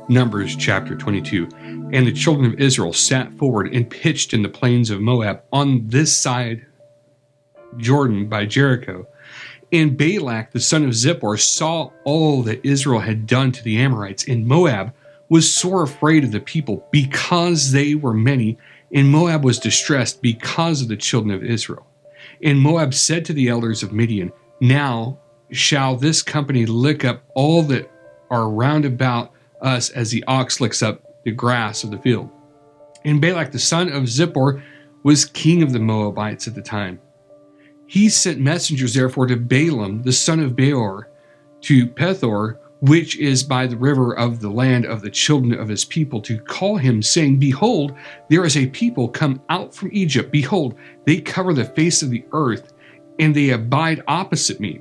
Numbers chapter 22. And the children of Israel sat forward and pitched in the plains of Moab on this side Jordan by Jericho. And Balak the son of Zippor saw all that Israel had done to the Amorites, and Moab was sore afraid of the people because they were many, and Moab was distressed because of the children of Israel. And Moab said to the elders of Midian, Now shall this company lick up all that are round about us as the ox licks up the grass of the field. And Balak the son of Zippor was king of the Moabites at the time. He sent messengers therefore to Balaam the son of Beor to Pethor, which is by the river of the land of the children of his people, to call him, saying, Behold, there is a people come out from Egypt. Behold, they cover the face of the earth, and they abide opposite me.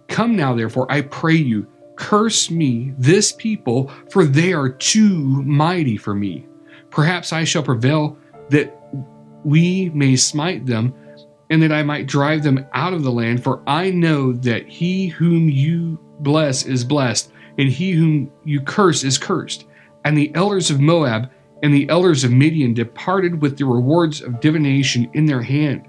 Come now, therefore, I pray you, curse me, this people, for they are too mighty for me. Perhaps I shall prevail that we may smite them, and that I might drive them out of the land. For I know that he whom you bless is blessed, and he whom you curse is cursed. And the elders of Moab and the elders of Midian departed with the rewards of divination in their hand.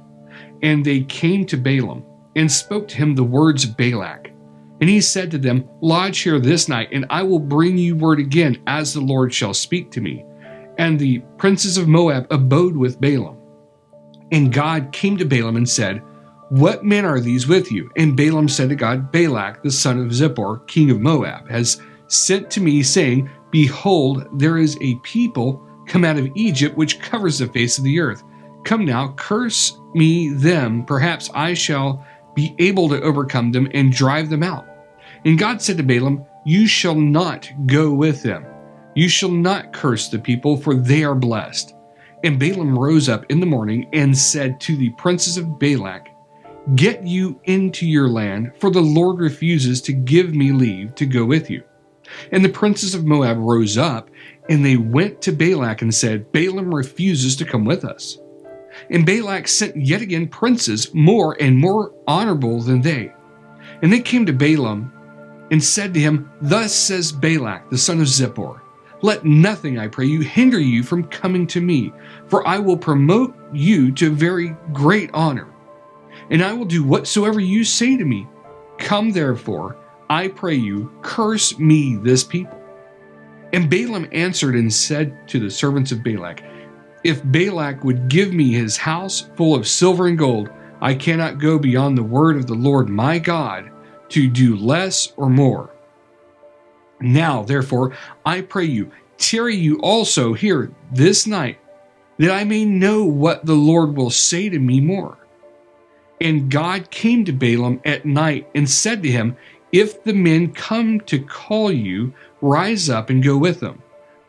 And they came to Balaam, and spoke to him the words of Balak. And he said to them, Lodge here this night, and I will bring you word again, as the Lord shall speak to me. And the princes of Moab abode with Balaam. And God came to Balaam and said, What men are these with you? And Balaam said to God, Balak, the son of Zippor, king of Moab, has sent to me, saying, Behold, there is a people come out of Egypt, which covers the face of the earth. Come now, curse me them, perhaps I shall be able to overcome them and drive them out. And God said to Balaam, You shall not go with them. You shall not curse the people, for they are blessed. And Balaam rose up in the morning and said to the princes of Balak, Get you into your land, for the Lord refuses to give me leave to go with you. And the princes of Moab rose up, and they went to Balak and said, Balaam refuses to come with us. And Balak sent yet again princes more and more honorable than they. And they came to Balaam and said to him, Thus says Balak, the son of Zippor, Let nothing, I pray you, hinder you from coming to me, for I will promote you to very great honor. And I will do whatsoever you say to me. Come therefore, I pray you, curse me this people. And Balaam answered and said to the servants of Balak, If Balak would give me his house full of silver and gold, I cannot go beyond the word of the Lord my God to do less or more. Now, therefore, I pray you, tarry you also here this night, that I may know what the Lord will say to me more. And God came to Balaam at night and said to him, If the men come to call you, rise up and go with them.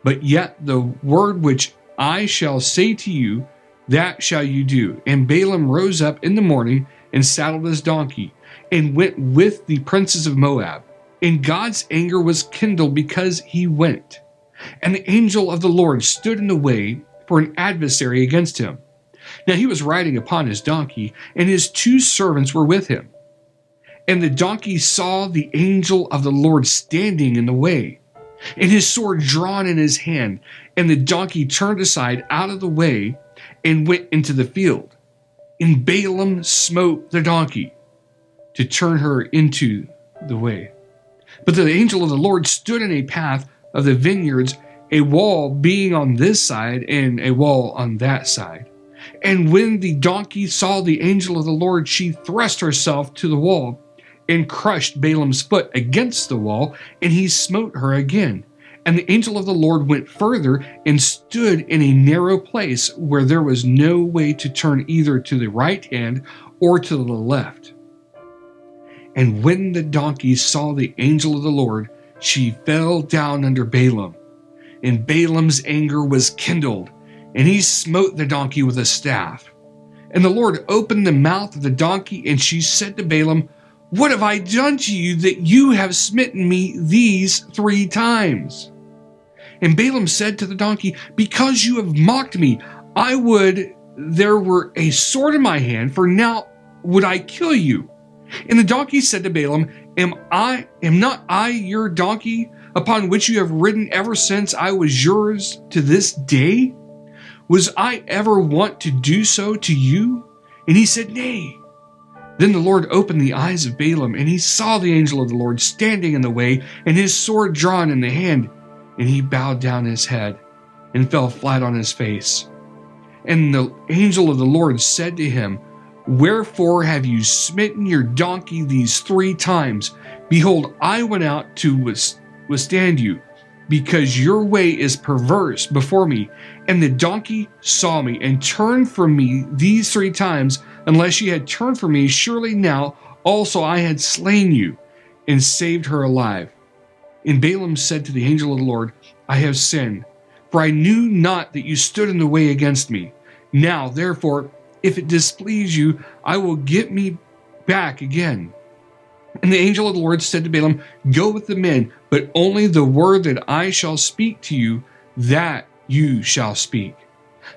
But yet the word which I shall say to you, that shall you do. And Balaam rose up in the morning and saddled his donkey, and went with the princes of Moab. And God's anger was kindled because he went. And the angel of the Lord stood in the way for an adversary against him. Now he was riding upon his donkey, and his two servants were with him. And the donkey saw the angel of the Lord standing in the way, and his sword drawn in his hand. And the donkey turned aside out of the way and went into the field. And Balaam smote the donkey to turn her into the way. But the angel of the Lord stood in a path of the vineyards, a wall being on this side and a wall on that side. And when the donkey saw the angel of the Lord, she thrust herself to the wall and crushed Balaam's foot against the wall, and he smote her again. And the angel of the Lord went further and stood in a narrow place where there was no way to turn either to the right hand or to the left. And when the donkey saw the angel of the Lord, she fell down under Balaam. And Balaam's anger was kindled, and he smote the donkey with a staff. And the Lord opened the mouth of the donkey, and she said to Balaam, What have I done to you that you have smitten me these 3 times? And Balaam said to the donkey, Because you have mocked me, I would there were a sword in my hand, for now would I kill you. And the donkey said to Balaam, Am not I your donkey? upon which you have ridden ever since I was yours to this day? Was I ever wont to do so to you? And he said, Nay. Then the Lord opened the eyes of Balaam, and he saw the angel of the Lord standing in the way, and his sword drawn in the hand. And he bowed down his head and fell flat on his face. And the angel of the Lord said to him, Wherefore have you smitten your donkey these 3 times? Behold, I went out to withstand you, because your way is perverse before me. And the donkey saw me and turned from me these 3 times. Unless she had turned from me, surely now also I had slain you and saved her alive. And Balaam said to the angel of the Lord, I have sinned, for I knew not that you stood in the way against me. Now, therefore, if it displease you, I will get me back again. And the angel of the Lord said to Balaam, Go with the men, but only the word that I shall speak to you, that you shall speak.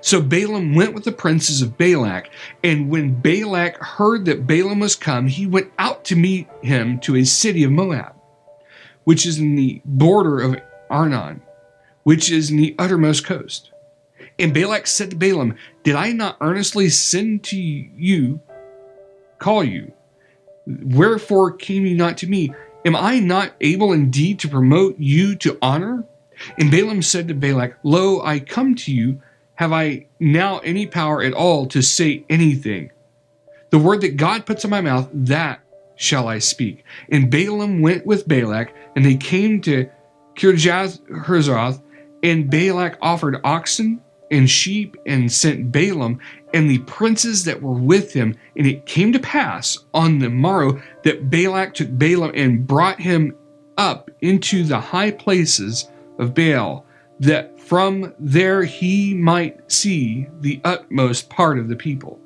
So Balaam went with the princes of Balak, and when Balak heard that Balaam was come, he went out to meet him to a city of Moab, which is in the border of Arnon, which is in the uttermost coast. And Balak said to Balaam, Did I not earnestly send to you, call you? Wherefore came you not to me? Am I not able indeed to promote you to honor? And Balaam said to Balak, Lo, I come to you. Have I now any power at all to say anything? The word that God puts in my mouth, that shall I speak. And Balaam went with Balak, and they came to Kirjath-Huzoth, and Balak offered oxen and sheep, and sent Balaam and the princes that were with him. And it came to pass on the morrow that Balak took Balaam and brought him up into the high places of Baal, that from there he might see the utmost part of the people.